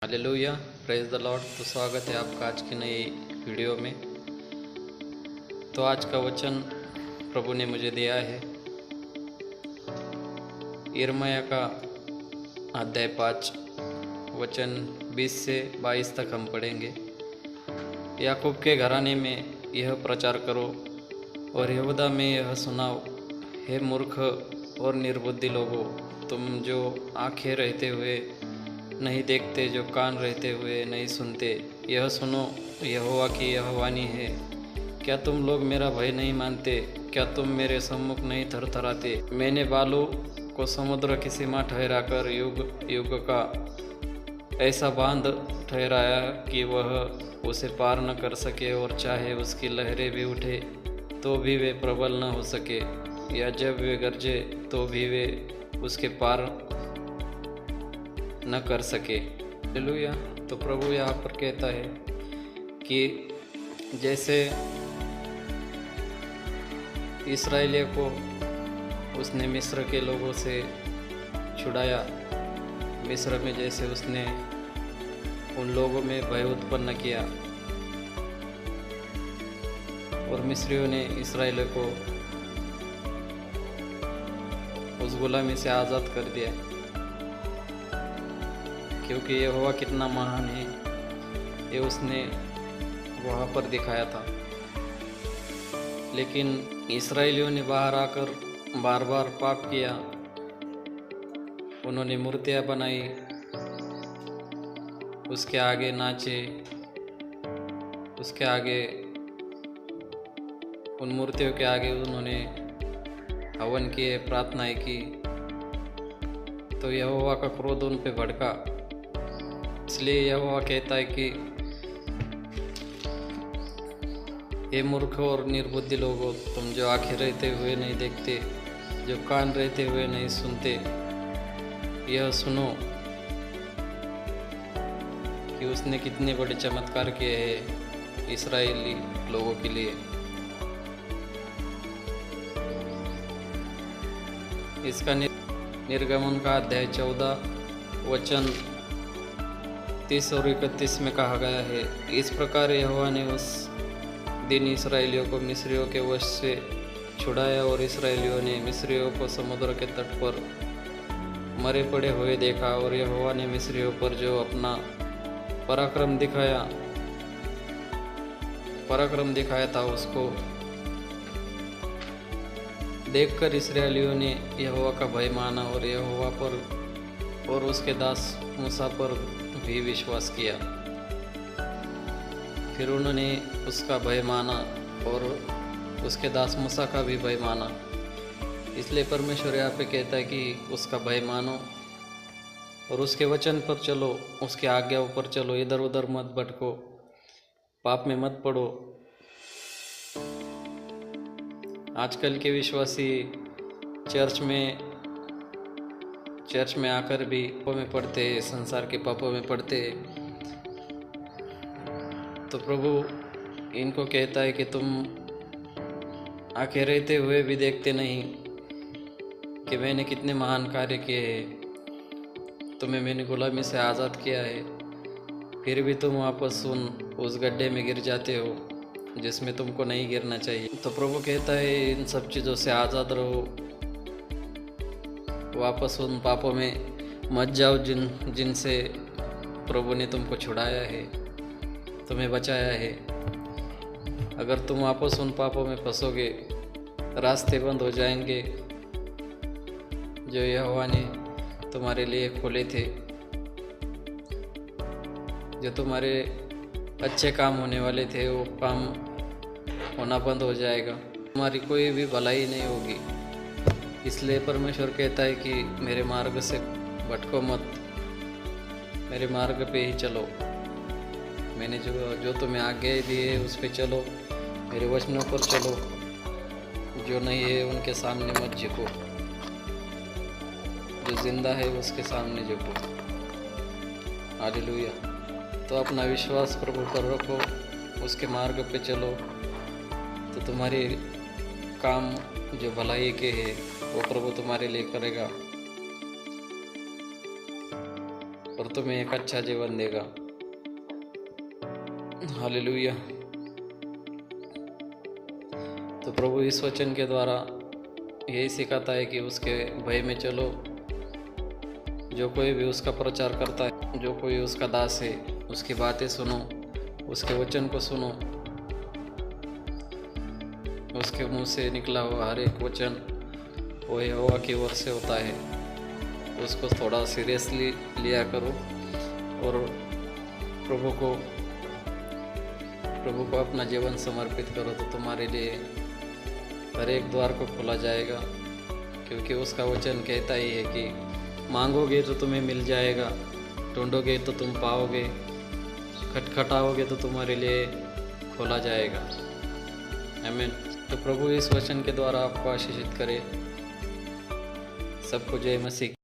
Hallelujah, praise the Lord. तो स्वागत है आपका आज की नई वीडियो में। तो आज का वचन प्रभु ने मुझे दिया है यिर्मयाह का अध्याय 5 वचन 20 से 22 तक हम पढ़ेंगे। याकूब के घराने में यह प्रचार करो और यहूदा में यह सुनाओ, हे मूर्ख और निर्बुद्धि लोगों, तुम जो आंखें रहते हुए नहीं देखते, जो कान रहते हुए नहीं सुनते, यह सुनो, यहोवा की यह वाणी है। क्या तुम लोग मेरा भय नहीं मानते? क्या तुम मेरे सम्मुख नहीं थरथराते? मैंने बालू को समुद्र की सीमा ठहराकर युग युग का ऐसा बांध ठहराया कि वह उसे पार न कर सके, और चाहे उसकी लहरें भी उठे तो भी वे प्रबल न हो सके, या जब वे गरजे तो भी वे उसके पार न कर सके। हालेलुया। तो प्रभु यहाँ पर कहता है कि जैसे इस्राएलियों को उसने मिस्र के लोगों से छुड़ाया, मिस्र में जैसे उसने उन लोगों में भय उत्पन्न किया और मिस्रियों ने इस्राएलियों को उस गुलामी से आज़ाद कर दिया, क्योंकि यहोवा कितना महान है ये उसने वहाँ पर दिखाया था। लेकिन इस्राएलियों ने बाहर आकर बार बार पाप किया, उन्होंने मूर्तियाँ बनाई, उसके आगे नाचे, उसके आगे उन मूर्तियों के आगे उन्होंने हवन किए, प्रार्थनाएं की। तो यहोवा का क्रोध उन पे भड़का। इसलिए यहोवा कहता है कि हे मूर्ख और निर्बुद्धि लोगों, तुम जो आंखें रहते हुए नहीं देखते, जो कान रहते हुए नहीं सुनते, यह सुनो कि उसने कितने बड़े चमत्कार किए हैं इस्राएली लोगों के लिए। इसका निर्गमन का अध्याय 14 वचन 30 और 31 में कहा गया है, इस प्रकार यहोवा ने उस दिन इस्राएलियों को मिस्रियों के वश से छुड़ाया, और इस्राएलियों ने मिस्रियों को समुद्र के तट पर मरे पड़े हुए देखा। और यहोवा ने मिस्रियों पर जो अपना पराक्रम दिखाया था, उसको देखकर इस्राएलियों ने यहोवा का भय माना और यहोवा पर और उसके दास मूसा पर भी विश्वास किया। फिर उन्होंने उसका भय माना और उसके दास मूसा का भी भय माना। इसलिए परमेश्वर यहाँ पे कहता है कि उसका भय मानो और उसके वचन पर चलो, उसके आज्ञाओं पर चलो, इधर उधर मत भटको, पाप में मत पड़ो। आजकल के विश्वासी चर्च में आकर भी पापों में पड़ते, संसार के पापों में पड़ते। तो प्रभु इनको कहता है कि तुम आंखें रहते हुए भी देखते नहीं कि मैंने कितने महान कार्य किए हैं, तुम्हें मैंने गुलामी से आज़ाद किया है, फिर भी तुम वापस उस गड्ढे में गिर जाते हो जिसमें तुमको नहीं गिरना चाहिए। तो प्रभु कहता है इन सब चीज़ों से आज़ाद रहो, वापस उन पापों में मत जाओ जिनसे प्रभु ने तुमको छुड़ाया है, तुम्हें बचाया है। अगर तुम वापस उन पापों में फंसोगे, रास्ते बंद हो जाएंगे जो यहोवा ने तुम्हारे लिए खोले थे, जो तुम्हारे अच्छे काम होने वाले थे, वो काम होना बंद हो जाएगा, तुम्हारी कोई भी भलाई नहीं होगी। इसलिए परमेश्वर कहता है कि मेरे मार्ग से भटको मत, मेरे मार्ग पे ही चलो। मैंने जो तुम्हें आगे दिए उस पे चलो, मेरे वचनों पर चलो, जो नहीं है उनके सामने मत झुको, जो जिंदा है उसके सामने झुको। हालेलुया। तो अपना विश्वास प्रभु पर रखो, उसके मार्ग पे चलो, तो तुम्हारे काम जो भलाई के है वो प्रभु तुम्हारे लिए करेगा और तुम्हें एक अच्छा जीवन देगा। हालेलुया। तो प्रभु इस वचन के द्वारा यही सिखाता है कि उसके भय में चलो। जो कोई भी उसका प्रचार करता है, जो कोई उसका दास है, उसकी बातें सुनो, उसके वचन को सुनो। उसके मुंह से निकला हुआ हर एक वचन वो यहोवा की ओर से होता है। उसको थोड़ा सीरियसली लिया करो और प्रभु को अपना जीवन समर्पित करो, तो तुम्हारे लिए हर एक द्वार को खोला जाएगा। क्योंकि उसका वचन कहता ही है कि मांगोगे तो तुम्हें मिल जाएगा, ढूंढोगे तो तुम पाओगे, खटखटाओगे तो तुम्हारे लिए खोला जाएगा। आमीन। तो प्रभु इस वचन के द्वारा आपको आशीषित करे। सबको जय मसीह।